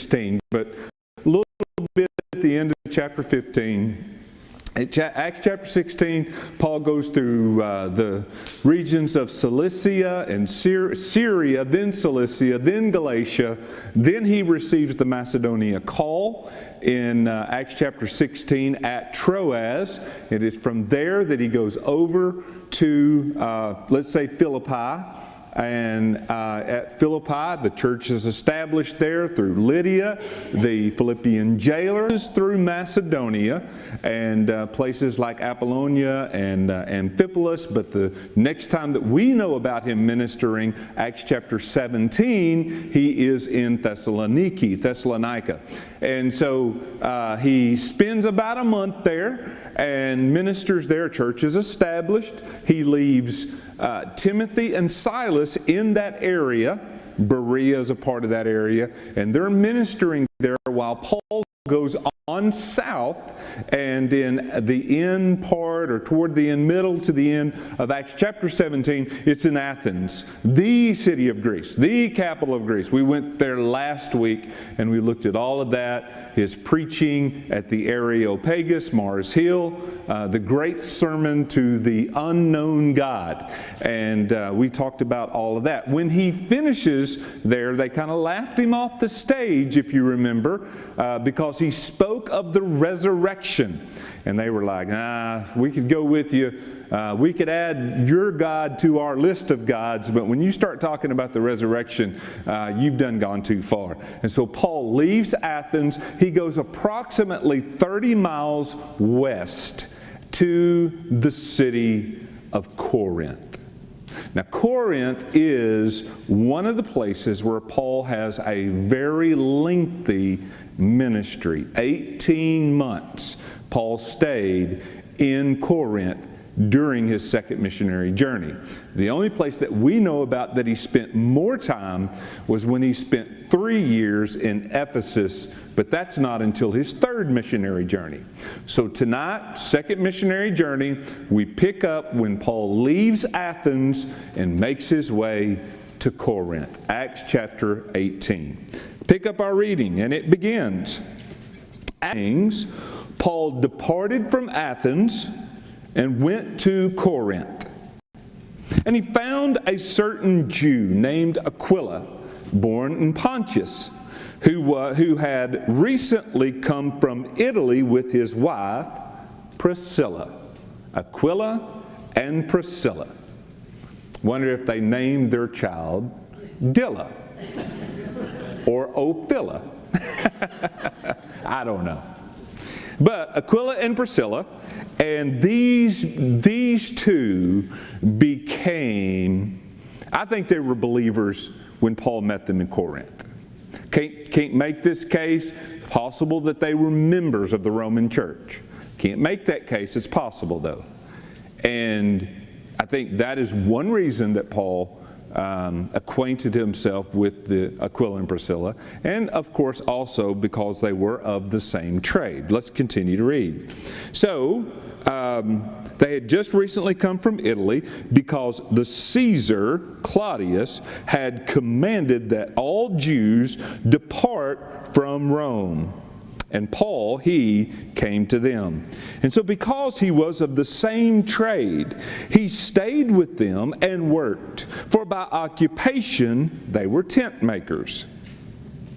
16, but a little bit at the end of chapter 15. Acts chapter 16, Paul goes through the regions of Cilicia and Syria, then Cilicia, then Galatia. Then he receives the Macedonia call in Acts chapter 16 at Troas. It is from there that he goes over to, let's say, Philippi. And at Philippi, the church is established there through Lydia, the Philippian jailers, through Macedonia, and places like Apollonia and Amphipolis. But the next time that we know about him ministering, Acts chapter 17, he is in Thessalonica. And so he spends about a month there and ministers there. Church is established. He leaves Timothy and Silas in that area. Berea is a part of that area, and they're ministering there while Paul goes on south, and in the end part, or toward the end, middle to the end of Acts chapter 17, it's in Athens, the city of Greece, the capital of Greece. We went there last week and we looked at all of that, his preaching at the Areopagus, Mars Hill, the great sermon to the unknown God, and we talked about all of that. When he finishes there, they kind of laughed him off the stage, if you remember, because he spoke of the resurrection. And they were like, we could go with you. We could add your God to our list of gods, but when you start talking about the resurrection, you've gone too far. And so Paul leaves Athens. He goes approximately 30 miles west to the city of Corinth. Now, Corinth is one of the places where Paul has a very lengthy ministry. 18 months Paul stayed in Corinth during his second missionary journey. The only place that we know about that he spent more time was when he spent 3 years in Ephesus, but that's not until his third missionary journey. So tonight, second missionary journey, we pick up when Paul leaves Athens and makes his way to Corinth. Acts chapter 18. Pick up our reading, and it begins. Paul departed from Athens and went to Corinth. And he found a certain Jew named Aquila, born in Pontus, who had recently come from Italy with his wife, Priscilla. Aquila and Priscilla. Wonder if they named their child Dilla or Ophila. I don't know. But Aquila and Priscilla, and these two became, I think they were believers when Paul met them in Corinth. Can't make this case. Possible that they were members of the Roman church. Can't make that case. It's possible though. And I think that is one reason that Paul acquainted himself with the Aquila and Priscilla, and of course also because they were of the same trade. Let's continue to read. So, they had just recently come from Italy because the Caesar, Claudius, had commanded that all Jews depart from Rome. And Paul, he came to them. And so because he was of the same trade, he stayed with them and worked. For by occupation they were tent makers.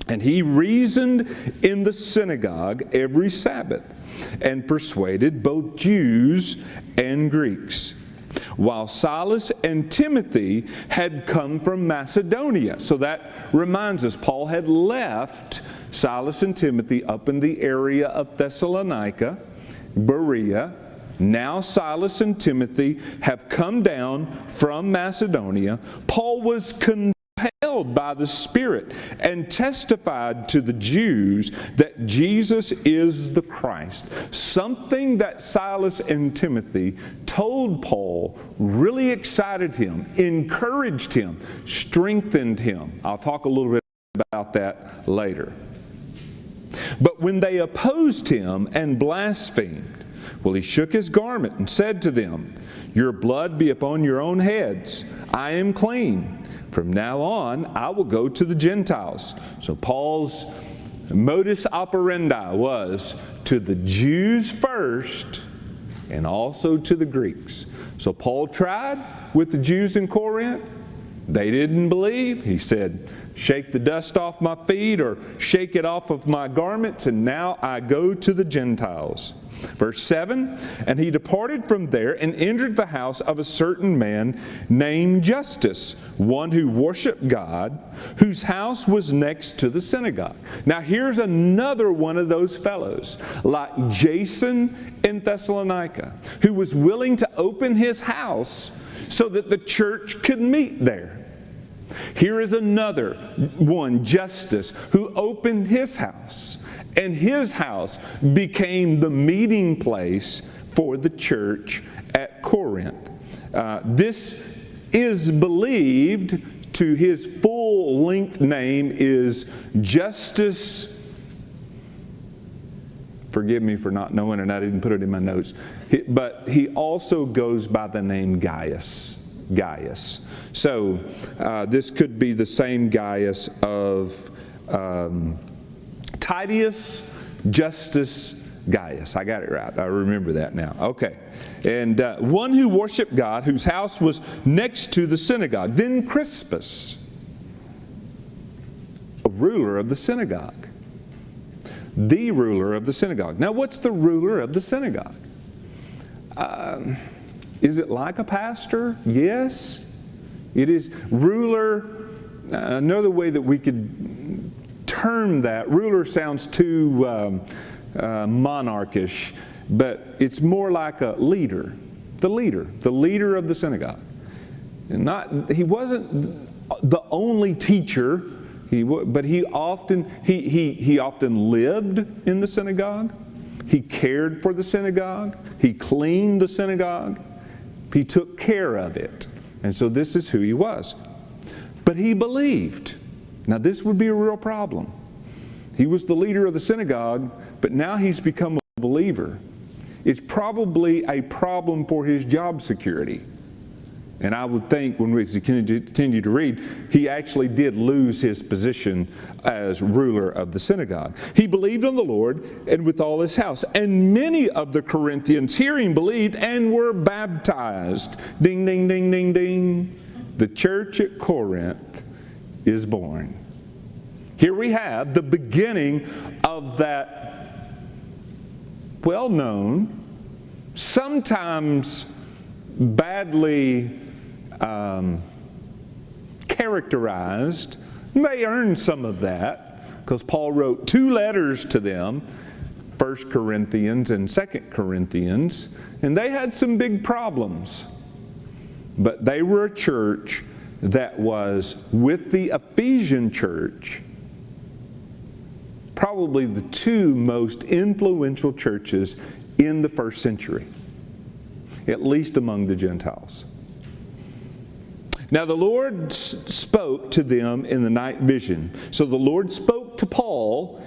And he reasoned in the synagogue every Sabbath and persuaded both Jews and Greeks. While Silas and Timothy had come from Macedonia. So that reminds us, Paul had left Silas and Timothy up in the area of Thessalonica, Berea. Now Silas and Timothy have come down from Macedonia. Paul was compelled by the Spirit and testified to the Jews that Jesus is the Christ. Something that Silas and Timothy told Paul really excited him, encouraged him, strengthened him. I'll talk a little bit about that later. But when they opposed him and blasphemed, well, he shook his garment and said to them, "Your blood be upon your own heads. I am clean. From now on, I will go to the Gentiles." So Paul's modus operandi was to the Jews first and also to the Greeks. So Paul tried with the Jews in Corinth. They didn't believe. He said, shake the dust off my feet or shake it off of my garments, and now I go to the Gentiles. Verse 7, and he departed from there and entered the house of a certain man named Justus, one who worshiped God, whose house was next to the synagogue. Now here's another one of those fellows, like Jason in Thessalonica, who was willing to open his house so that the church could meet there. Here is another one, Justus, who opened his house, and his house became the meeting place for the church at Corinth. This is believed to his full-length name is Justus. Forgive me for not knowing it, I didn't put it in my notes. But he also goes by the name Gaius. So this could be the same Gaius of Titius Justus Gaius. I got it right. I remember that now. Okay. And one who worshiped God, whose house was next to the synagogue. Then Crispus, a ruler of the synagogue. The ruler of the synagogue. Now, what's the ruler of the synagogue? Is it like a pastor? Yes. It is ruler. Another way that we could term that, ruler sounds too monarchish, but it's more like a leader. The leader of the synagogue. And he wasn't the only teacher, but he often lived in the synagogue. He cared for the synagogue. He cleaned the synagogue. He took care of it. And so this is who he was. But he believed. Now this would be a real problem. He was the leader of the synagogue, but now he's become a believer. It's probably a problem for his job security. And I would think when we continue to read, he actually did lose his position as ruler of the synagogue. He believed on the Lord and with all his house. And many of the Corinthians hearing believed and were baptized. Ding, ding, ding, ding, ding. The church at Corinth is born. Here we have the beginning of that well-known, sometimes badly characterized. They earned some of that because Paul wrote 2 letters to them, 1 Corinthians and 2 Corinthians, and they had some big problems. But they were a church that was, with the Ephesian church, probably the 2 most influential churches in the first century, at least among the Gentiles. Now the Lord spoke to them in the night vision. So the Lord spoke to Paul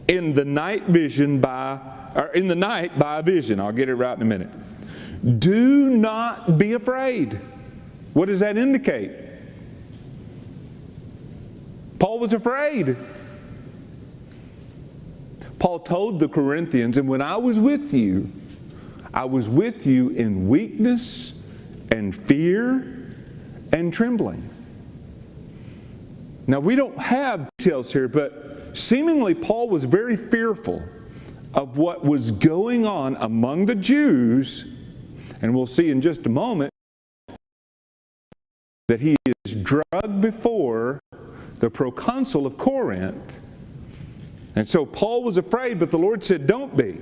in the night vision by a vision. I'll get it right in a minute. Do not be afraid. What does that indicate? Paul was afraid. Paul told the Corinthians, and when I was with you in weakness and fear and trembling. Now we don't have details here, but seemingly Paul was very fearful of what was going on among the Jews, and we'll see in just a moment that he is drugged before the proconsul of Corinth. And so Paul was afraid, but the Lord said, don't be.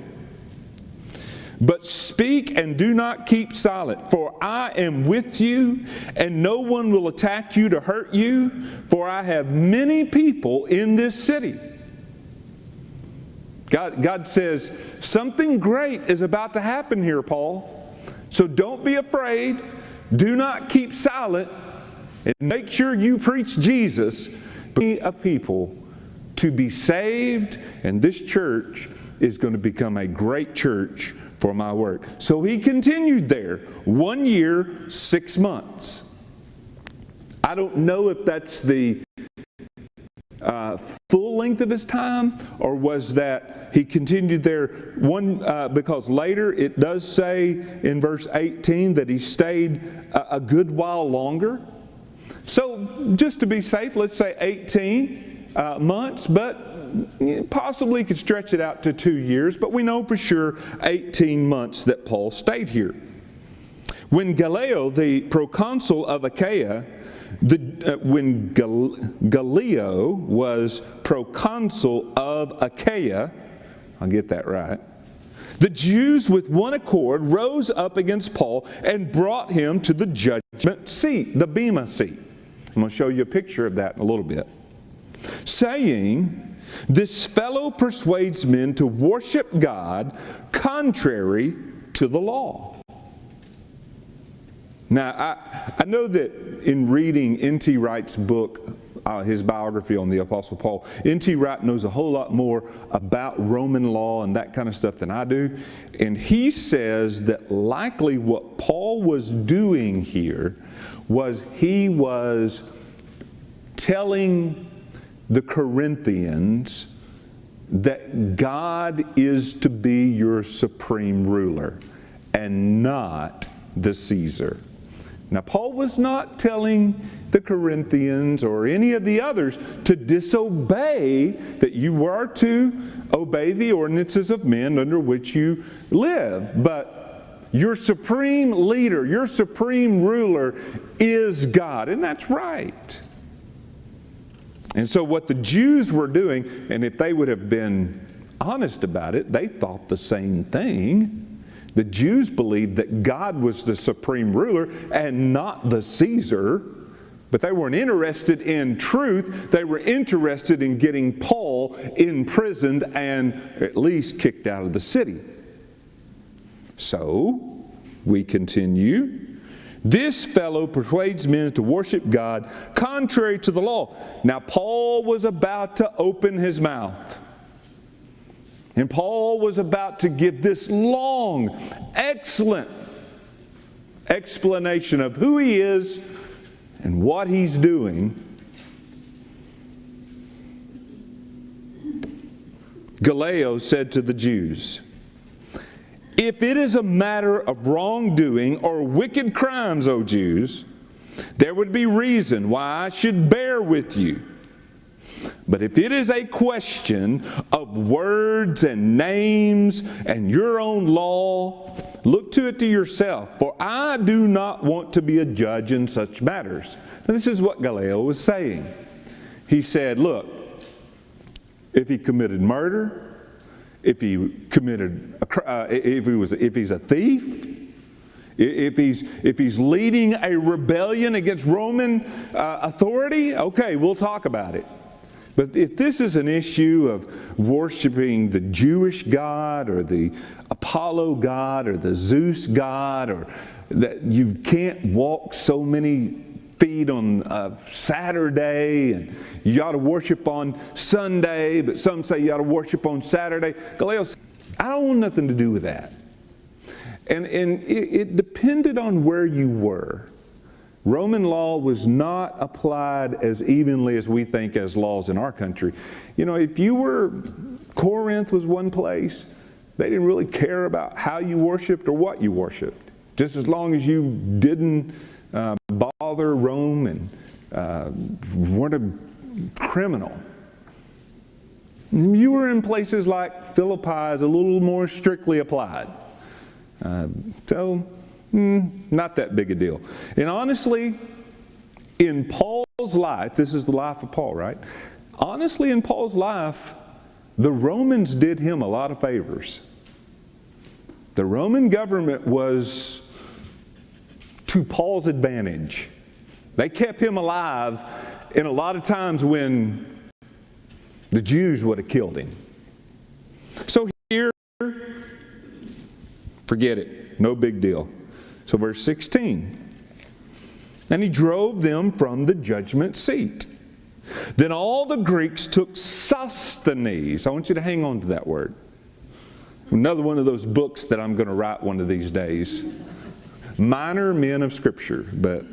But speak and do not keep silent, for I am with you, and no one will attack you to hurt you, for I have many people in this city. God says, something great is about to happen here, Paul. So don't be afraid, do not keep silent, and make sure you preach Jesus. Be a people to be saved, and this church is going to become a great church for my work. So he continued there 1 year, 6 months. I don't know if that's the full length of his time, or was that he continued there because later it does say in verse 18 that he stayed a good while longer. So just to be safe, let's say 18 months, but possibly could stretch it out to 2 years, but we know for sure 18 months that Paul stayed here. When Gallio, the proconsul of Achaia, when Gallio was proconsul of Achaia, I'll get that right, the Jews with one accord rose up against Paul and brought him to the judgment seat, the Bema seat. I'm going to show you a picture of that in a little bit. Saying, "This fellow persuades men to worship God contrary to the law." Now, I know that in reading N.T. Wright's book, his biography on the Apostle Paul, N.T. Wright knows a whole lot more about Roman law and that kind of stuff than I do. And he says that likely what Paul was doing here was he was telling the Corinthians that God is to be your supreme ruler and not the Caesar. Now, Paul was not telling the Corinthians or any of the others to disobey, that you were to obey the ordinances of men under which you live. But your supreme leader, your supreme ruler is God. And that's right. And so what the Jews were doing, and if they would have been honest about it, they thought the same thing. The Jews believed that God was the supreme ruler and not the Caesar, but they weren't interested in truth. They were interested in getting Paul imprisoned and at least kicked out of the city. So, we continue. This fellow persuades men to worship God contrary to the law. Now, Paul was about to open his mouth. And Paul was about to give this long, excellent explanation of who he is and what he's doing. Gallio said to the Jews, "If it is a matter of wrongdoing or wicked crimes, O Jews, there would be reason why I should bear with you. But if it is a question of words and names and your own law, look to it to yourself, for I do not want to be a judge in such matters." Now, this is what Gallio was saying. He said, look, if he committed murder, if he committed, if he's a thief, if he's leading a rebellion against Roman authority, okay, we'll talk about it. But if this is an issue of worshiping the Jewish God or the Apollo God or the Zeus God, or that you can't walk so many feet on Saturday and you ought to worship on Sunday, but some say you ought to worship on Saturday, Gallio said, I don't want nothing to do with that. And it depended on where you were. Roman law was not applied as evenly as we think as laws in our country. You know, if you were, Corinth was one place, they didn't really care about how you worshiped or what you worshiped. Just as long as you didn't bother Rome and weren't a criminal. You were in places like Philippi is a little more strictly applied. Not that big a deal. And honestly, in Paul's life, this is the life of Paul, right? Honestly, in Paul's life, the Romans did him a lot of favors. The Roman government was to Paul's advantage. They kept him alive in a lot of times when the Jews would have killed him. So here, forget it, no big deal. So verse 16, and he drove them from the judgment seat. Then all the Greeks took Sosthenes. I want you to hang on to that word. Another one of those books that I'm going to write one of these days. Minor men of Scripture, but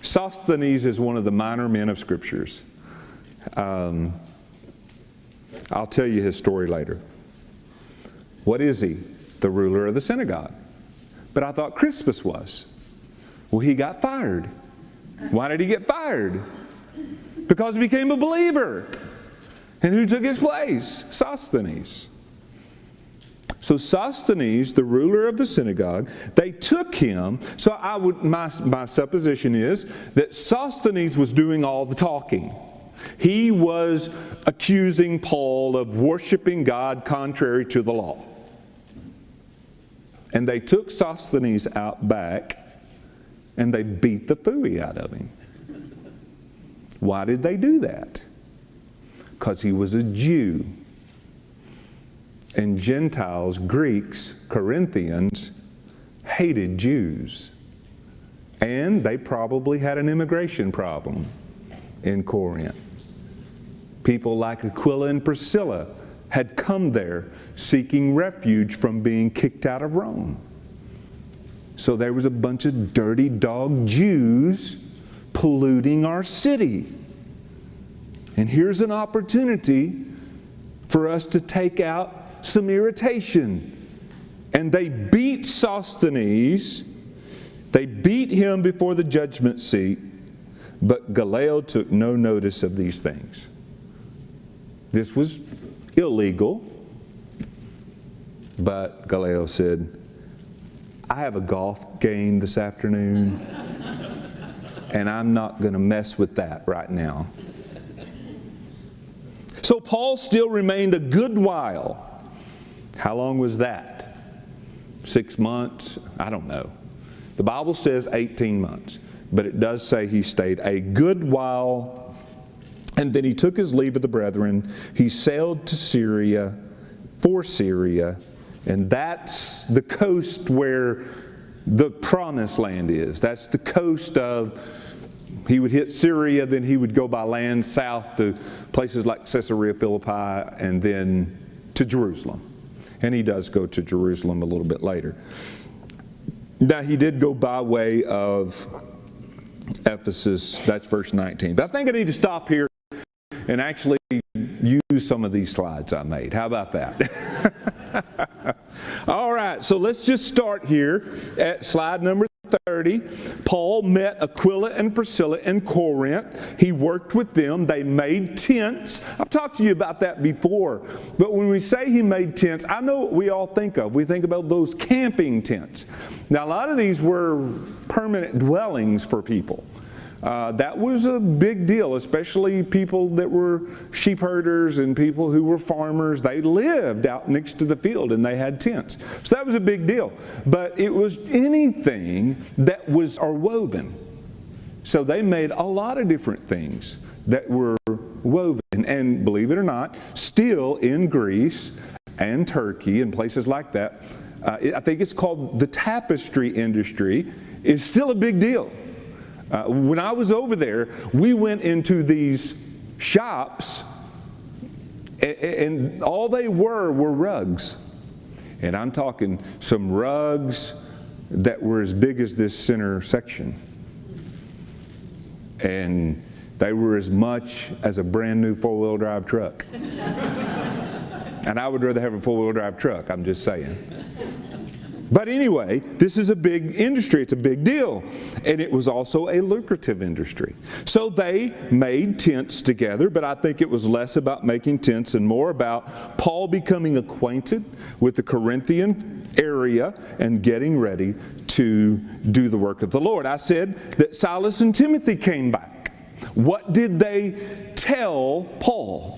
Sosthenes is one of the minor men of Scriptures. I'll tell you his story later. What is he? The ruler of the synagogue. But I thought Crispus was. Well, he got fired. Why did he get fired? Because he became a believer. And who took his place? Sosthenes. So Sosthenes, the ruler of the synagogue, they took him. So my supposition is that Sosthenes was doing all the talking. He was accusing Paul of worshiping God contrary to the law. And they took Sosthenes out back and they beat the phooey out of him. Why did they do that? Because he was a Jew. And Gentiles, Greeks, Corinthians, hated Jews. And they probably had an immigration problem in Corinth. People like Aquila and Priscilla had come there seeking refuge from being kicked out of Rome. So there was a bunch of dirty dog Jews polluting our city. And here's an opportunity for us to take out some irritation. And they beat Sosthenes. They beat him before the judgment seat. But Gallio took no notice of these things. This was illegal. But Gallio said, I have a golf game this afternoon, and I'm not going to mess with that right now. So Paul still remained a good while. How long was that? 6 months? I don't know. The Bible says 18 months, but it does say he stayed a good while. And then he took his leave of the brethren. He sailed to Syria, for Syria, and that's the coast where the promised land is. That's the coast of, he would hit Syria, then he would go by land south to places like Caesarea Philippi, and then to Jerusalem. And he does go to Jerusalem a little bit later. Now, he did go by way of Ephesus. That's verse 19. But I think I need to stop here and actually use some of these slides I made. How about that? All right, so let's just start here at slide number 30. Paul met Aquila and Priscilla in Corinth. He worked with them. They made tents. I've talked to you about that before. But when we say he made tents, I know what we all think of. We think about those camping tents. Now, a lot of these were permanent dwellings for people. That was a big deal, especially people that were sheep herders and people who were farmers. They lived out next to the field and they had tents. So that was a big deal. But it was anything that was woven. So they made a lot of different things that were woven. And believe it or not, still in Greece and Turkey and places like that, I think it's called the tapestry industry, is still a big deal. When I was over there, we went into these shops, and all they were rugs. And I'm talking some rugs that were as big as this center section. And they were as much as a brand new four-wheel drive truck. And I would rather have a four-wheel drive truck, I'm just saying. But anyway, this is a big industry. It's a big deal. And it was also a lucrative industry. So they made tents together, but I think it was less about making tents and more about Paul becoming acquainted with the Corinthian area and getting ready to do the work of the Lord. I said that Silas and Timothy came back. What did they tell Paul?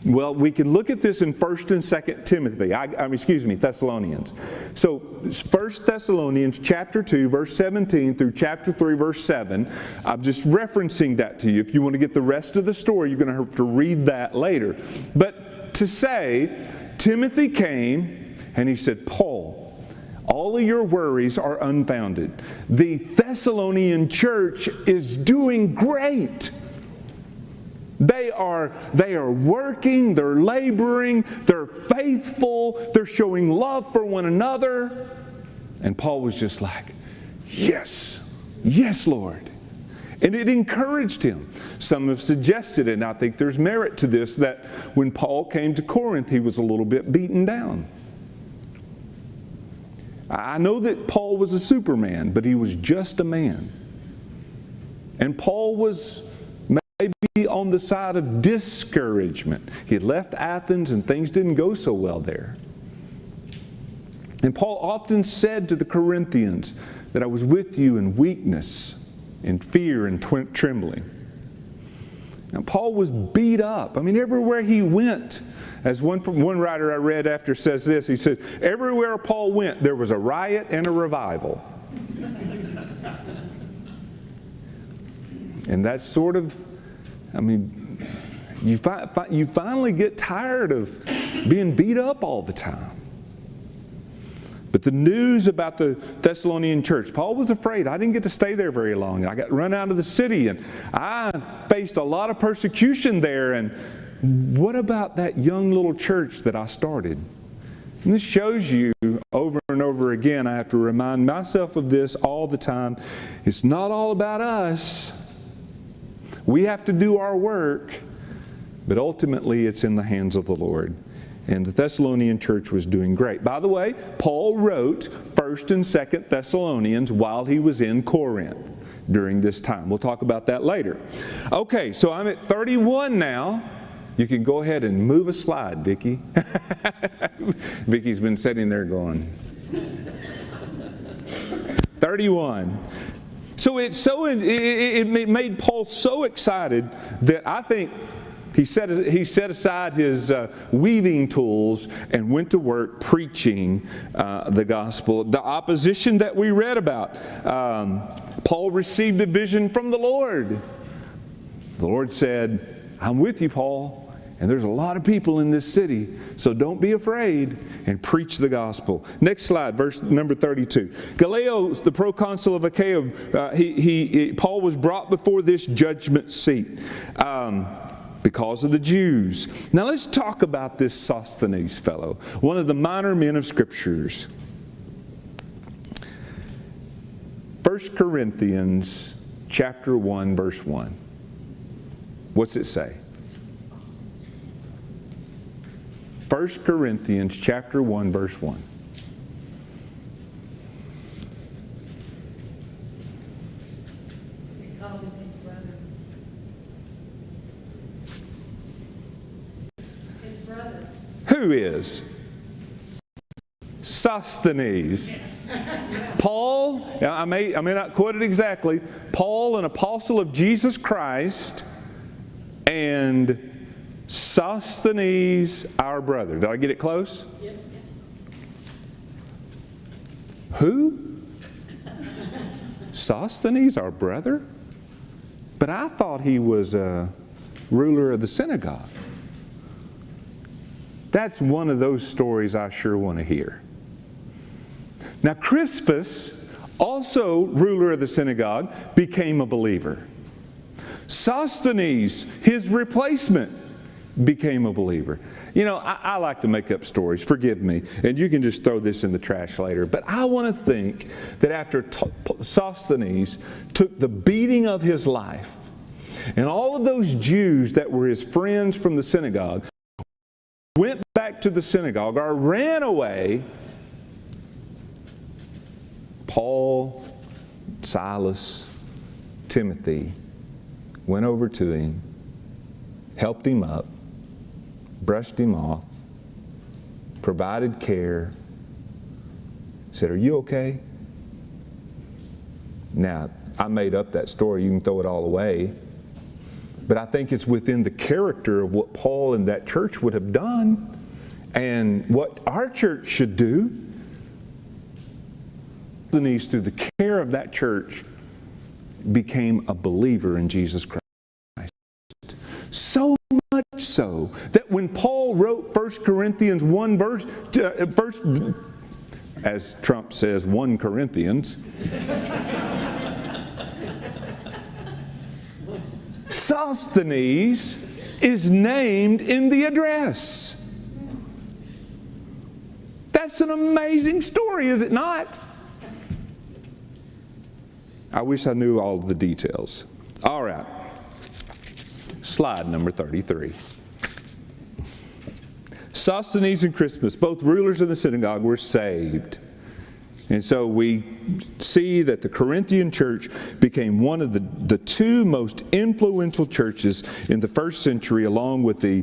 Well, we can look at this in 1st and 2nd Timothy, Thessalonians. So 1 Thessalonians chapter 2, verse 17 through chapter 3, verse 7. I'm just referencing that to you. If you want to get the rest of the story, you're going to have to read that later. But to say, Timothy came and he said, Paul, all of your worries are unfounded. The Thessalonian church is doing great. They are working, they're laboring, they're faithful, they're showing love for one another. And Paul was just like, yes, yes, Lord. And it encouraged him. Some have suggested, and I think there's merit to this, that when Paul came to Corinth, he was a little bit beaten down. I know that Paul was a superman, but he was just a man. And Paul was maybe on the side of discouragement. He had left Athens and things didn't go so well there. And Paul often said to the Corinthians that I was with you in weakness, in fear and trembling. Now, Paul was beat up. I mean, everywhere he went, as one writer I read after says this, he said, everywhere Paul went, there was a riot and a revival. And that's sort of, I mean, you finally get tired of being beat up all the time. But the news about the Thessalonian church, Paul was afraid. I didn't get to stay there very long. I got run out of the city, and I faced a lot of persecution there. And what about that young little church that I started? And this shows you over and over again, I have to remind myself of this all the time. It's not all about us. We have to do our work, but ultimately it's in the hands of the Lord. And the Thessalonian church was doing great. By the way, Paul wrote 1st and 2nd Thessalonians while he was in Corinth during this time. We'll talk about that later. Okay, so I'm at 31 now. You can go ahead and move a slide, Vicki. Vicki's been sitting there going. 31. So it made Paul so excited that I think he set aside his weaving tools and went to work preaching the gospel. The opposition that we read about, Paul received a vision from the Lord. The Lord said, I'm with you, Paul, and there's a lot of people in this city, so don't be afraid and preach the gospel. Next slide, verse number 32. Gallio, the proconsul of Achaia, Paul was brought before this judgment seat. Because of the Jews. Now let's talk about this Sosthenes fellow, one of the minor men of Scriptures. 1 Corinthians chapter 1, verse 1. What's it say? 1 Corinthians chapter 1, verse 1. Who is? Sosthenes. Paul, I may not quote it exactly, Paul, an apostle of Jesus Christ, and Sosthenes, our brother. Did I get it close? Yep. Who? Sosthenes, our brother? But I thought he was a ruler of the synagogue. That's one of those stories I sure want to hear. Now Crispus, also ruler of the synagogue, became a believer. Sosthenes, his replacement, became a believer. You know, I like to make up stories, forgive me, and you can just throw this in the trash later. But I want to think that after Sosthenes took the beating of his life, and all of those Jews that were his friends from the synagogue went back to the synagogue or ran away, Paul, Silas, Timothy went over to him, helped him up, brushed him off, provided care, said, "Are you okay?" Now, I made up that story. You can throw it all away. But I think it's within the character of what Paul and that church would have done and what our church should do. Through the care of that church, became a believer in Jesus Christ. So much so that when Paul wrote 1 Corinthians 1 verse, as Trump says, 1 Corinthians, Sosthenes is named in the address. That's an amazing story, is it not? I wish I knew all of the details. All right. Slide number 33. Sosthenes and Crispus, both rulers of the synagogue, were saved. And so we see that the Corinthian church became one of the two most influential churches in the first century, along with the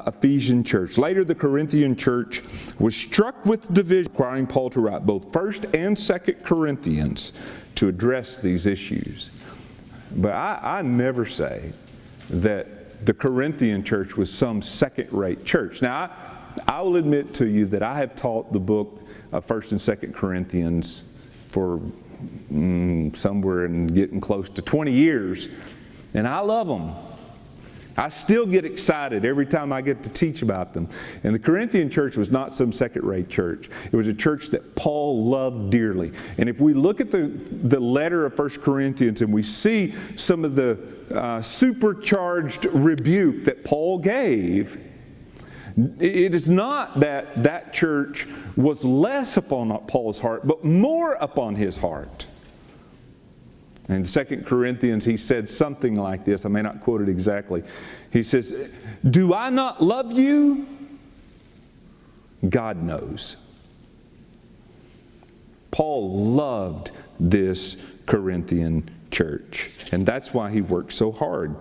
Ephesian church. Later, the Corinthian church was struck with division, requiring Paul to write both 1st and 2nd Corinthians to address these issues. But I never say that the Corinthian church was some second-rate church. Now, I will admit to you that I have taught the book of 1st and 2nd Corinthians for somewhere in getting close to 20 years, and I love them. I still get excited every time I get to teach about them. And the Corinthian church was not some second-rate church. It was a church that Paul loved dearly. And if we look at the letter of 1 Corinthians and we see some of the supercharged rebuke that Paul gave, it is not that that church was less upon Paul's heart, but more upon his heart. In 2 Corinthians, he said something like this. I may not quote it exactly. He says, "Do I not love you? God knows." Paul loved this Corinthian church, and that's why he worked so hard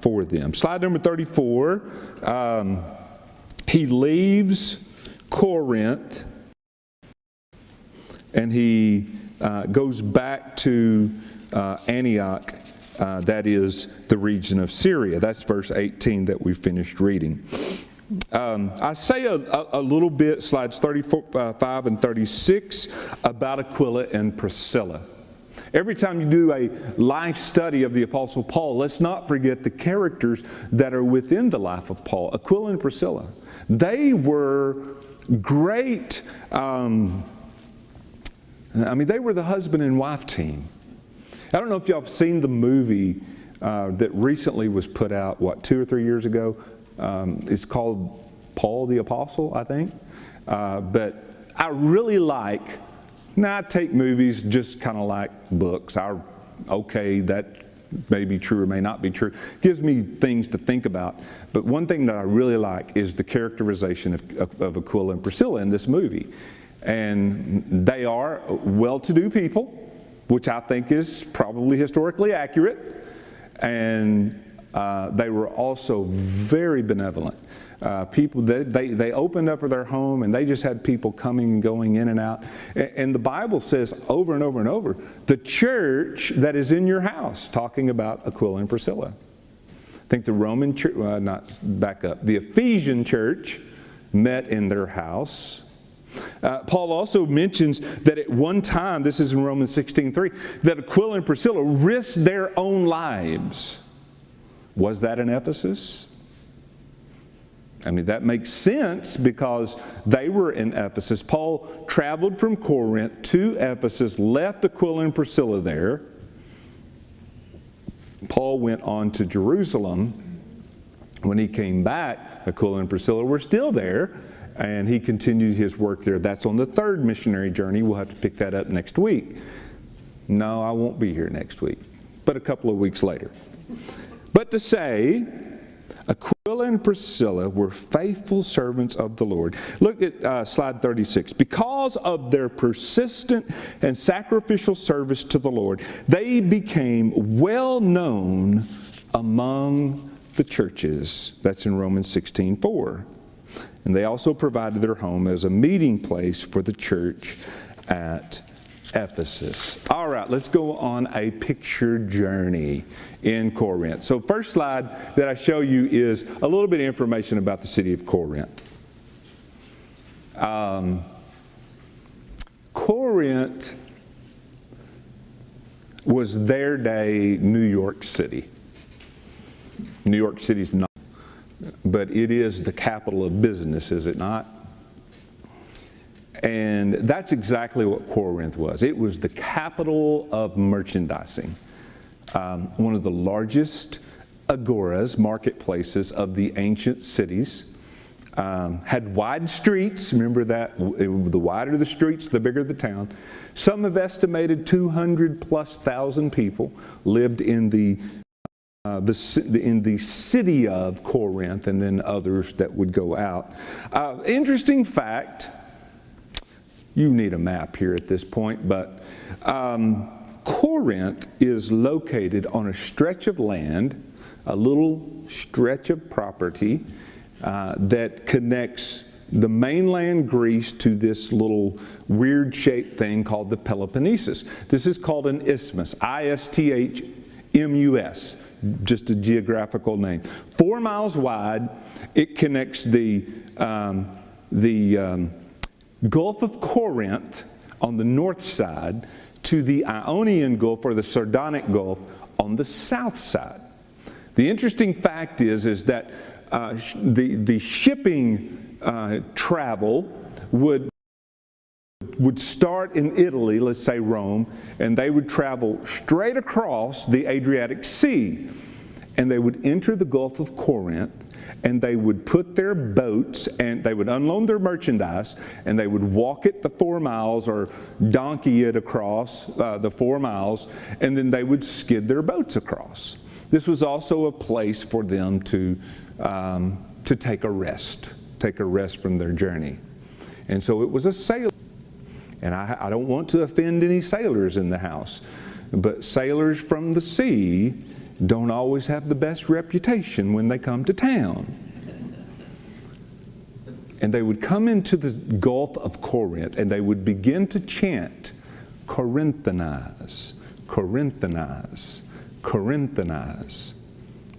for them. Slide number 34. He leaves Corinth, and he goes back to Antioch, that is the region of Syria. That's verse 18 that we finished reading. I say a little bit, slides 35 and 36, about Aquila and Priscilla. Every time you do a life study of the Apostle Paul, let's not forget the characters that are within the life of Paul. Aquila and Priscilla. They were great, they were the husband and wife team. I don't know if y'all have seen the movie that recently was put out, 2 or 3 years ago. It's called Paul the Apostle, I think. But I really like, I take movies just kind of like books. That may be true or may not be true. Gives me things to think about. But one thing that I really like is the characterization of Aquila and Priscilla in this movie. And they are well-to-do people, which I think is probably historically accurate. And they were also very benevolent. People, they opened up their home and they just had people coming and going in and out. And the Bible says over and over and over, the church that is in your house, talking about Aquila and Priscilla. I think the Roman church, the Ephesian church met in their house. Paul also mentions that at one time, this is in Romans 16:3, that Aquila and Priscilla risked their own lives. Was that in Ephesus? That makes sense because they were in Ephesus. Paul traveled from Corinth to Ephesus, left Aquila and Priscilla there. Paul went on to Jerusalem. When he came back, Aquila and Priscilla were still there, and he continued his work there. That's on the 3rd missionary journey. We'll have to pick that up next week. No, I won't be here next week, but a couple of weeks later. But to say, Aquila and Priscilla were faithful servants of the Lord. Look at slide 36. Because of their persistent and sacrificial service to the Lord, they became well known among the churches. That's in Romans 16:4. And they also provided their home as a meeting place for the church at Ephesus. All right, let's go on a picture journey in Corinth. So first slide that I show you is a little bit of information about the city of Corinth. Corinth was their day New York City. New York City's not, but it is the capital of business, is it not? And that's exactly what Corinth was. It was the capital of merchandising. One of the largest agoras, marketplaces of the ancient cities. had wide streets. Remember that? The wider the streets, the bigger the town. Some have estimated 200,000+ people lived in the city of Corinth, and then others that would go out. Interesting fact, you need a map here at this point, but Corinth is located on a stretch of land, a little stretch of property that connects the mainland Greece to this little weird shaped thing called the Peloponnesus. This is called an isthmus, ISTHMUS, just a geographical name. 4 miles wide. It connects the Gulf of Corinth on the north side to the Ionian Gulf or the Sardonic Gulf on the south side. The interesting fact is that the shipping travel would start in Italy, let's say Rome, and they would travel straight across the Adriatic Sea, and they would enter the Gulf of Corinth, and they would put their boats, and they would unload their merchandise, and they would walk it the 4 miles or donkey it across the 4 miles, and then they would skid their boats across. This was also a place for them to take a rest from their journey. And so it was a sail. And I don't want to offend any sailors in the house, but sailors from the sea don't always have the best reputation when they come to town. And they would come into the Gulf of Corinth and they would begin to chant, Corinthanize, Corinthanize, Corinthanize.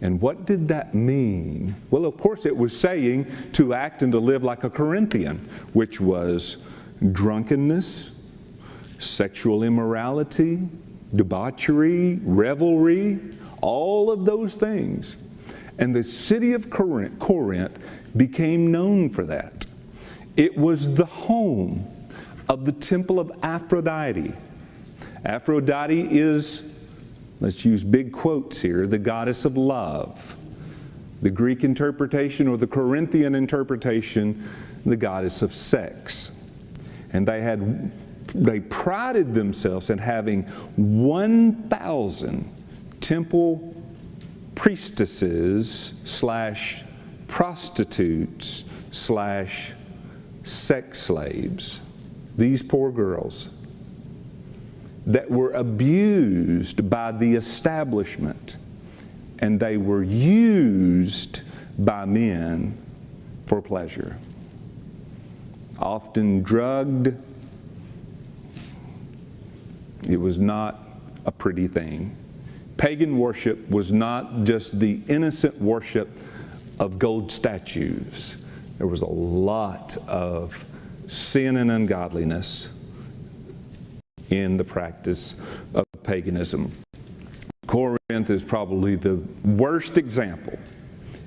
And what did that mean? Well, of course, it was saying to act and to live like a Corinthian, which was drunkenness, sexual immorality, debauchery, revelry, all of those things. And the city of Corinth became known for that. It was the home of the temple of Aphrodite. Aphrodite is, let's use big quotes here, the goddess of love. The Greek interpretation or the Corinthian interpretation, the goddess of sex. And they prided themselves in having 1,000 temple priestesses / prostitutes / sex slaves. These poor girls that were abused by the establishment, and they were used by men for pleasure. Often drugged. It was not a pretty thing. Pagan worship was not just the innocent worship of gold statues. There was a lot of sin and ungodliness in the practice of paganism. Corinth is probably the worst example,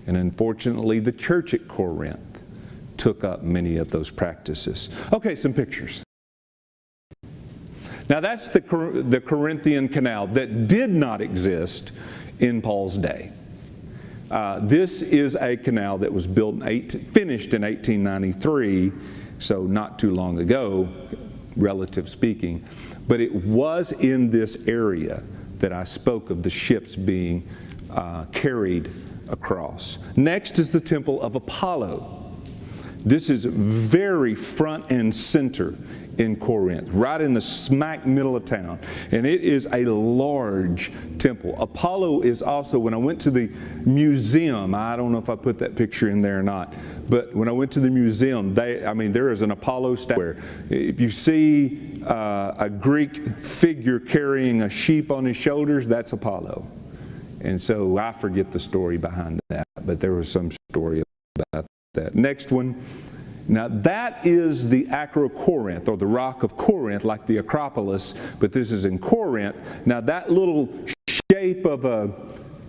and unfortunately the church at Corinth took up many of those practices. Okay, some pictures. Now that's the Corinthian canal that did not exist in Paul's day. This is a canal that was finished in 1893, so not too long ago, relative speaking. But it was in this area that I spoke of the ships being carried across. Next is the Temple of Apollo. This is very front and center in Corinth, right in the smack middle of town. And it is a large temple. Apollo is also, when I went to the museum, I don't know if I put that picture in there or not, but when I went to the museum, there is an Apollo statue. If you see a Greek figure carrying a sheep on his shoulders, that's Apollo. And so I forget the story behind that, but there was some story about that. Next one. Now that is the Acrocorinth, or the Rock of Corinth, like the Acropolis, but this is in Corinth. Now that little shape of a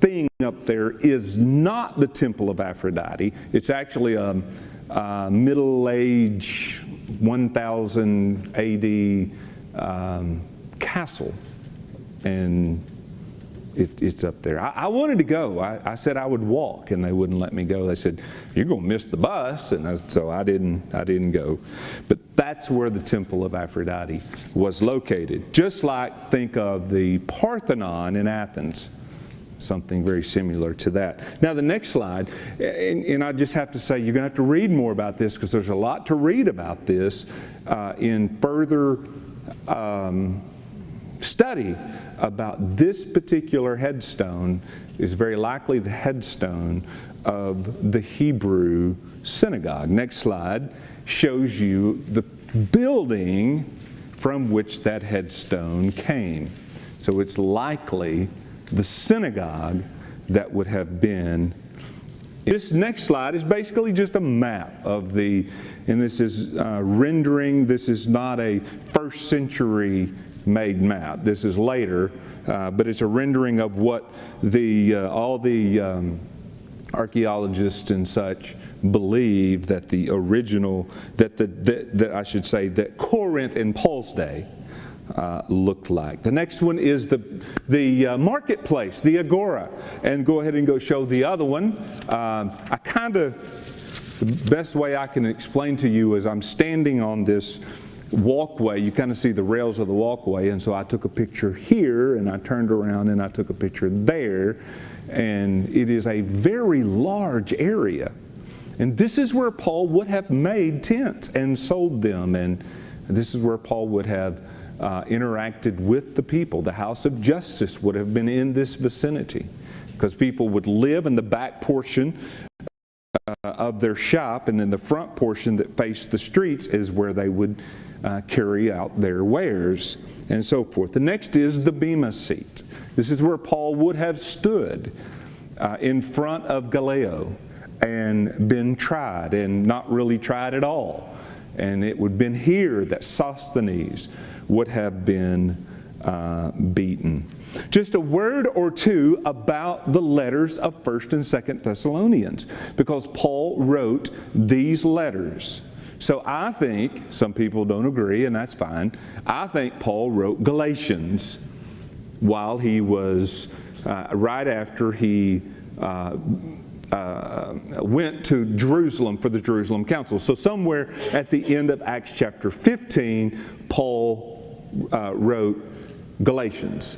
thing up there is not the Temple of Aphrodite. It's actually a Middle-age 1000 AD castle. And it's up there. I wanted to go. I said I would walk, and they wouldn't let me go. They said, "You're going to miss the bus," and so I didn't go. But that's where the temple of Aphrodite was located. Just like, think of the Parthenon in Athens. Something very similar to that. Now the next slide, and I just have to say, you're going to have to read more about this, because there's a lot to read about this in further study about this particular headstone. Is very likely the headstone of the Hebrew synagogue. Next slide shows you the building from which that headstone came. So it's likely the synagogue that would have been. This next slide is basically just a map of the, and this is rendering. This is not a first century made map. This is later, but it's a rendering of what all the archaeologists and such believe that the original, that I should say, that Corinth in Paul's day looked like. The next one is the marketplace, the agora. And go ahead and go show the other one. The best way I can explain to you is I'm standing on this walkway. You kind of see the rails of the walkway, and so I took a picture here, and I turned around and I took a picture there, and it is a very large area. And this is where Paul would have made tents and sold them, and this is where Paul would have interacted with the people. The house of justice would have been in this vicinity, because people would live in the back portion of their shop, and then the front portion that faced the streets is where they would carry out their wares and so forth. The next is the bema seat. This is where Paul would have stood in front of Gallio and been tried, and not really tried at all. And it would have been here that Sosthenes would have been beaten. Just a word or two about the letters of 1st and 2nd Thessalonians, because Paul wrote these letters. So I think, some people don't agree, and that's fine, I think Paul wrote Galatians while he was, right after he went to Jerusalem for the Jerusalem Council. So somewhere at the end of Acts chapter 15, Paul wrote Galatians.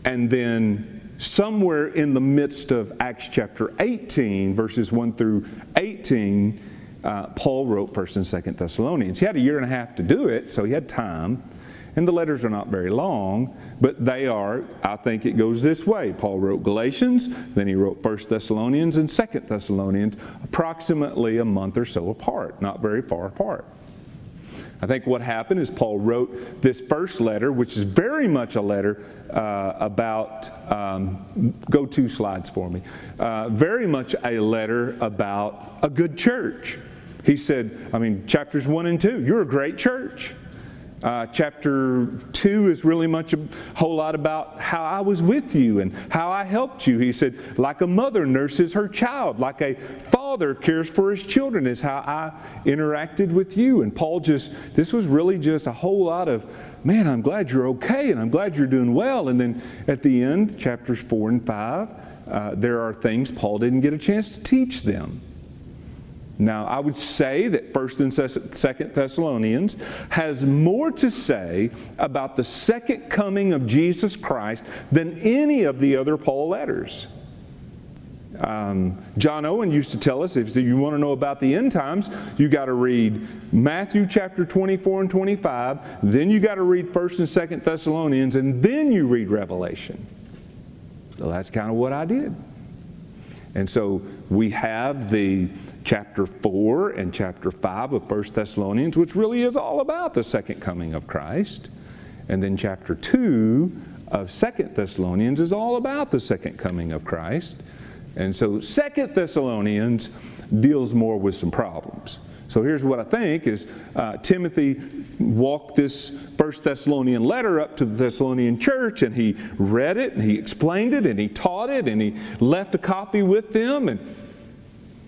And then somewhere in the midst of Acts chapter 18, verses 1 through 18, Paul wrote 1st and 2nd Thessalonians. He had a year and a half to do it, so he had time. And the letters are not very long, but they are, I think it goes this way. Paul wrote Galatians, then he wrote 1st Thessalonians and 2nd Thessalonians, approximately a month or so apart, not very far apart. I think what happened is Paul wrote this first letter, which is very much a letter about, go 2 slides for me, very much a letter about a good church. He said, chapters 1 and 2, you're a great church. Chapter 2 is really much a whole lot about how I was with you and how I helped you. He said, like a mother nurses her child, like a father cares for his children, is how I interacted with you. And Paul this was really just a whole lot of, man, I'm glad you're okay, and I'm glad you're doing well. And then at the end, chapters 4 and 5, there are things Paul didn't get a chance to teach them. Now, I would say that 1st and 2nd Thessalonians has more to say about the second coming of Jesus Christ than any of the other Paul letters. John Owen used to tell us, if you want to know about the end times, you got to read Matthew chapter 24 and 25, then you got to read 1st and 2nd Thessalonians, and then you read Revelation. So that's kind of what I did. And so we have the chapter 4 and chapter 5 of 1 Thessalonians, which really is all about the second coming of Christ. And then chapter 2 of 2 Thessalonians is all about the second coming of Christ. And so 2 Thessalonians deals more with some problems. So here's what I think is Timothy walked this 1 Thessalonian letter up to the Thessalonian church, and he read it, and he explained it, and he taught it, and he left a copy with them, and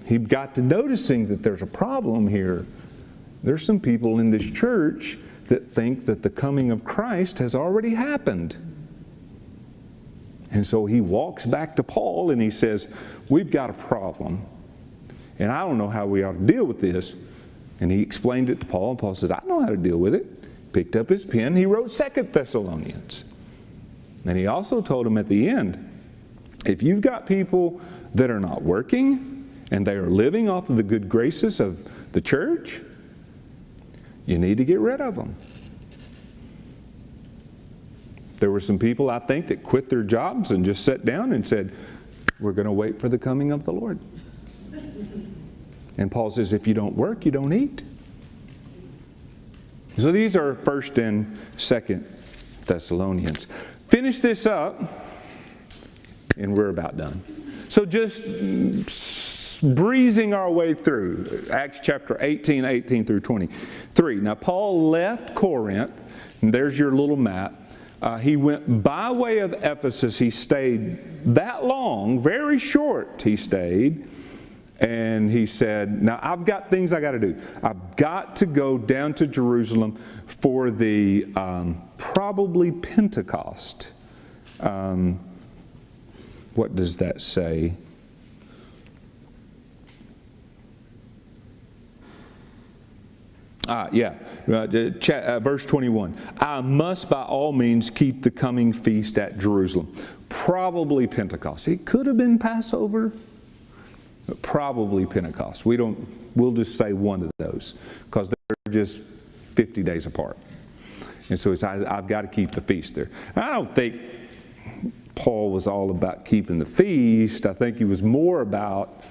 he got to noticing that there's a problem here. There's some people in this church that think that the coming of Christ has already happened. And so he walks back to Paul and he says, we've got a problem. And I don't know how we ought to deal with this. And he explained it to Paul, and Paul said, I know how to deal with it. Picked up his pen, he wrote 2 Thessalonians. And he also told him at the end, if you've got people that are not working and they are living off of the good graces of the church, you need to get rid of them. There were some people, I think, that quit their jobs and just sat down and said, we're going to wait for the coming of the Lord. And Paul says, if you don't work, you don't eat. So these are 1 and 2 Thessalonians. Finish this up, and we're about done. So just breezing our way through Acts chapter 18 through 23. Now Paul left Corinth, and there's your little map. He went by way of Ephesus. He stayed that long, very short he stayed. And he said, now I've got things I got to do. I've got to go down to Jerusalem for the probably Pentecost. What does that say? Verse 21. I must by all means keep the coming feast at Jerusalem. Probably Pentecost. It could have been Passover. But probably Pentecost. We'll just say one of those because they're just 50 days apart. And so I've got to keep the feast there. I don't think Paul was all about keeping the feast. I think he was more about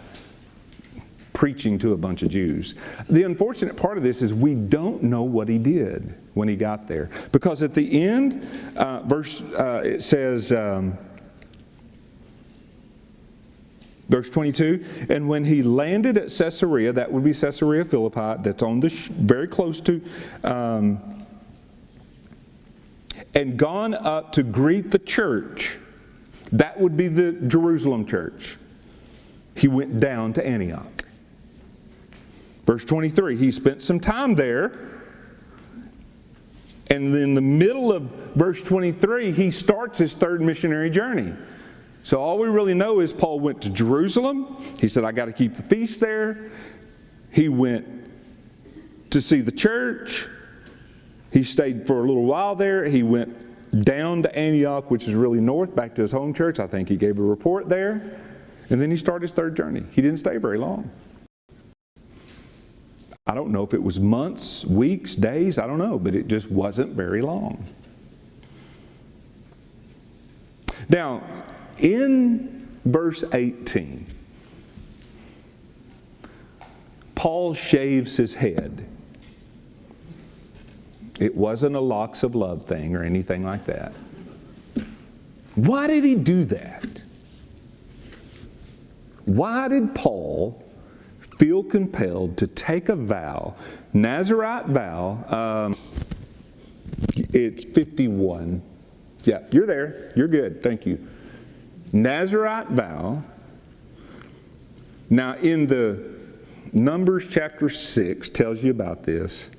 preaching to a bunch of Jews. The unfortunate part of this is we don't know what he did when he got there. Because at the end, it says... Verse 22, and when he landed at Caesarea, that would be Caesarea Philippi, that's on the very close to, and gone up to greet the church, that would be the Jerusalem church. He went down to Antioch. Verse 23, he spent some time there, and in the middle of verse 23, he starts his third missionary journey. So all we really know is Paul went to Jerusalem. He said, I got to keep the feast there. He went to see the church. He stayed for a little while there. He went down to Antioch, which is really north, back to his home church. I think he gave a report there. And then he started his third journey. He didn't stay very long. I don't know if it was months, weeks, days, I don't know, but it just wasn't very long. Now, in verse 18, Paul shaves his head. It wasn't a locks of love thing or anything like that. Why did he do that? Why did Paul feel compelled to take a vow, Nazirite vow? It's 51. Yeah, you're there. You're good. Thank you. Nazirite vow. Now in the Numbers chapter 6 tells you about this.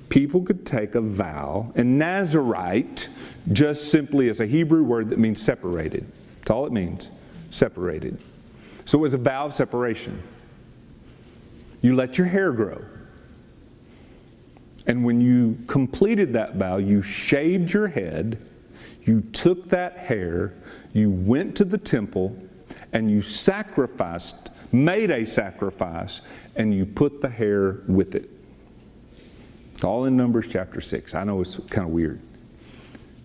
People could take a vow, and Nazirite just simply is a Hebrew word that means separated. That's all it means, separated. So it was a vow of separation. You let your hair grow. And when you completed that vow, you shaved your head, you took that hair, you went to the temple, and you sacrificed, made a sacrifice, and you put the hair with it. It's all in Numbers chapter 6. I know it's kind of weird.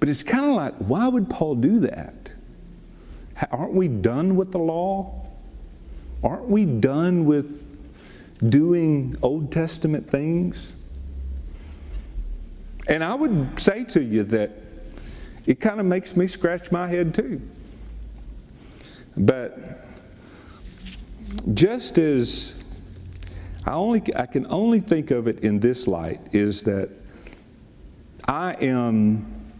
But it's kind of like, why would Paul do that? Aren't we done with the law? Aren't we done with doing Old Testament things? And I would say to you that it kind of makes me scratch my head too. But just as I can only think of it in this light, is that I am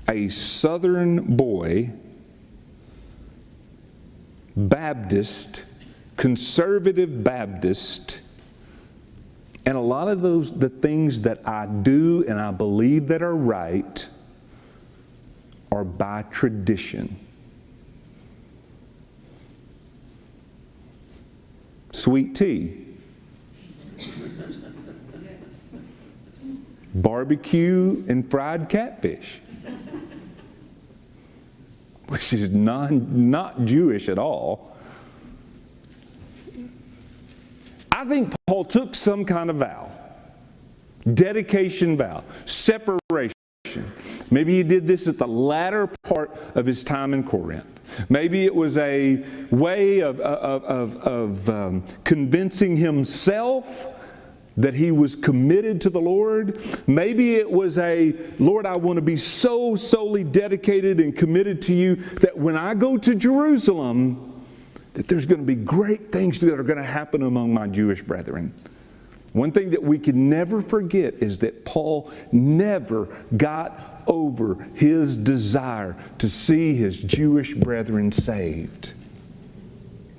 a Southern boy, Baptist, conservative Baptist, and a lot of the things that I do and I believe that are right or by tradition. Sweet tea. Barbecue and fried catfish, which is not Jewish at all. I think Paul took some kind of vow, dedication vow, separation. Maybe he did this at the latter part of his time in Corinth. Maybe it was a way of convincing himself that he was committed to the Lord. Maybe it was a, Lord, I want to be so solely dedicated and committed to you that when I go to Jerusalem, that there's going to be great things that are going to happen among my Jewish brethren. One thing that we can never forget is that Paul never got over his desire to see his Jewish brethren saved.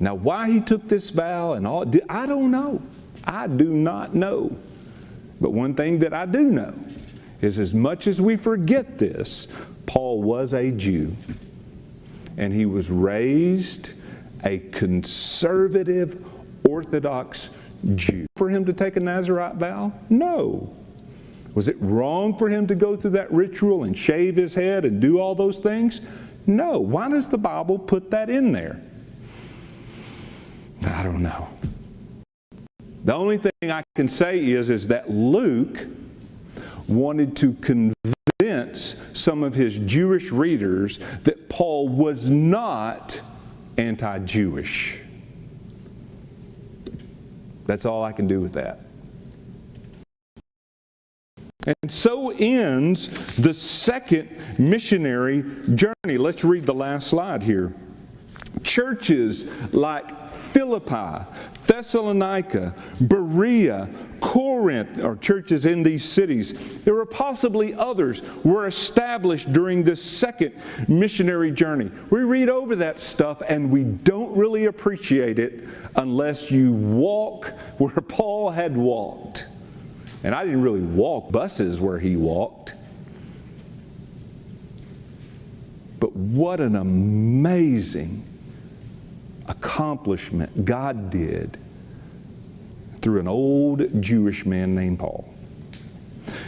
Now, why he took this vow and all, I don't know. I do not know. But one thing that I do know is as much as we forget this, Paul was a Jew. And he was raised a conservative, Orthodox Jew. For him to take a Nazirite vow? No. Was it wrong for him to go through that ritual and shave his head and do all those things? No. Why does the Bible put that in there? I don't know. The only thing I can say is that Luke wanted to convince some of his Jewish readers that Paul was not anti-Jewish. That's all I can do with that. And so ends the second missionary journey. Let's read the last slide here. Churches like Philippi, Thessalonica, Berea, Corinth, or churches in these cities, there were possibly others, were established during this second missionary journey. We read over that stuff and we don't really appreciate it unless you walk where Paul had walked. And I didn't really walk buses where he walked. But what an amazing accomplishment God did through an old Jewish man named Paul.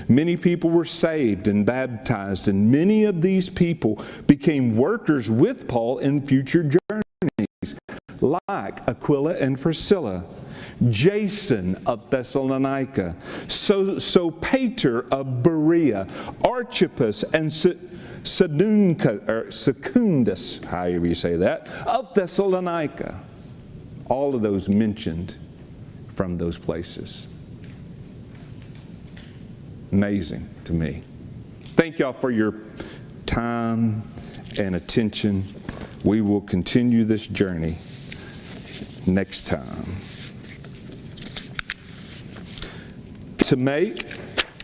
Many people were saved and baptized, and many of these people became workers with Paul in future journeys, like Aquila and Priscilla, Jason of Thessalonica, Sopater of Berea, Archippus and Secundus, however you say that, of Thessalonica. All of those mentioned from those places. Amazing to me. Thank y'all for your time and attention. We will continue this journey next time. To make,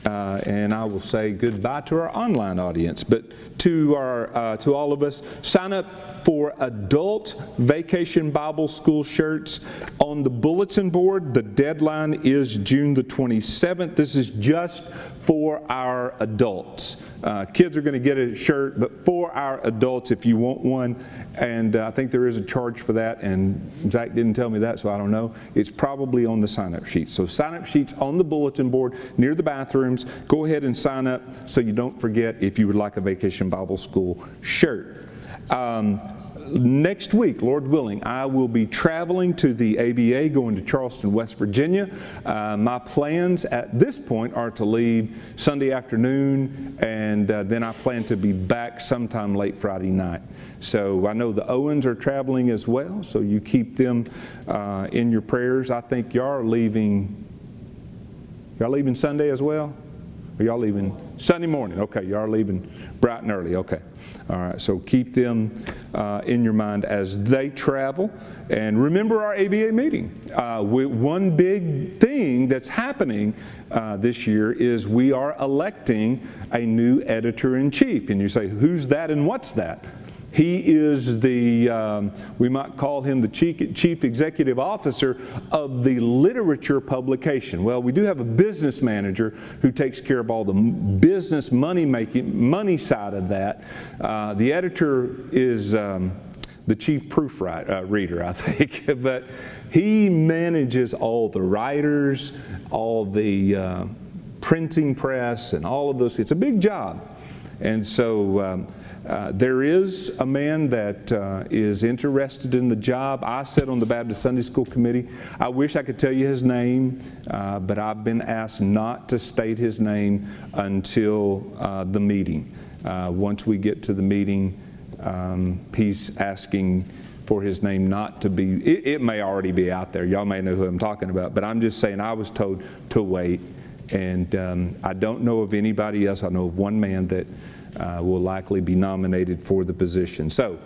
and I will say goodbye to our online audience, but to all of us, sign up for adult Vacation Bible School shirts on the bulletin board. The deadline is June the 27th. This is just for our adults. Kids are going to get a shirt, but for our adults, if you want one, and I think there is a charge for that, and Zach didn't tell me that, so I don't know. It's probably on the sign-up sheet. So sign-up sheets on the bulletin board near the bathrooms. Go ahead and sign up so you don't forget if you would like a Vacation Bible School shirt. Next week, Lord willing, I will be traveling to the ABA, going to Charleston, West Virginia. My plans at this point are to leave Sunday afternoon, and then I plan to be back sometime late Friday night. So I know the Owens are traveling as well, so you keep them in your prayers. I think y'all are leaving Sunday as well? Or y'all leaving Sunday morning? Okay, y'all are leaving bright and early. Okay. All right, so keep them in your mind as they travel. And remember our ABA meeting. One big thing that's happening this year is we are electing a new editor-in-chief. And you say, who's that and what's that? He is we might call him the chief executive officer of the literature publication. Well, we do have a business manager who takes care of all the business money side of that. The editor is the chief proofreader, I think. But he manages all the writers, all the printing press, and all of those. It's a big job. And so there is a man that is interested in the job. I sit on the Baptist Sunday School Committee. I wish I could tell you his name, but I've been asked not to state his name until the meeting. Once we get to the meeting, he's asking for his name not to be, it may already be out there. Y'all may know who I'm talking about, but I'm just saying I was told to wait. And I don't know of anybody else. I know of one man that will likely be nominated for the position. So,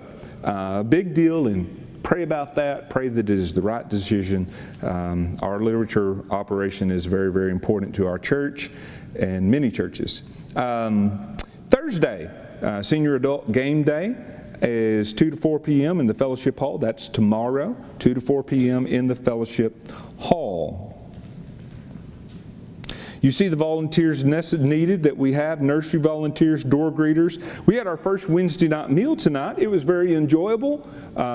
big deal, and pray about that. Pray that it is the right decision. Our literature operation is very, very important to our church and many churches. Thursday, Senior Adult Game Day is 2 to 4 p.m. in the Fellowship Hall. That's tomorrow, 2 to 4 p.m. in the Fellowship Hall. You see the volunteers needed that we have, nursery volunteers, door greeters. We had our first Wednesday night meal tonight. It was very enjoyable,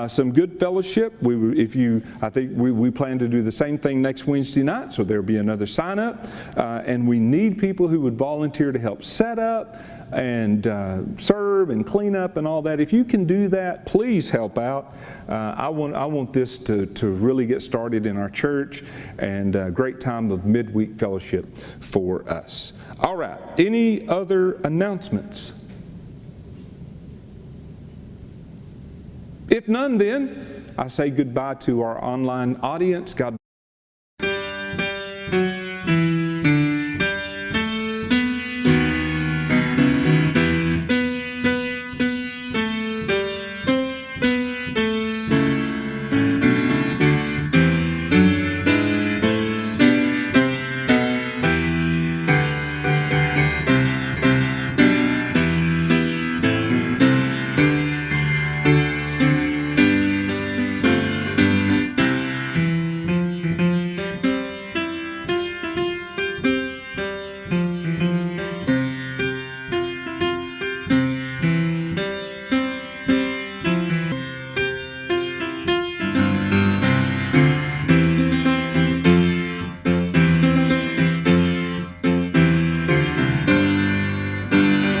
some good fellowship. I think we plan to do the same thing next Wednesday night, so there'll be another sign up. And we need people who would volunteer to help set up and serve and clean up and all that. If you can do that, please help out. I want this to really get started in our church, and a great time of midweek fellowship for us. All right, any other announcements? If none, then I say goodbye to our online audience. God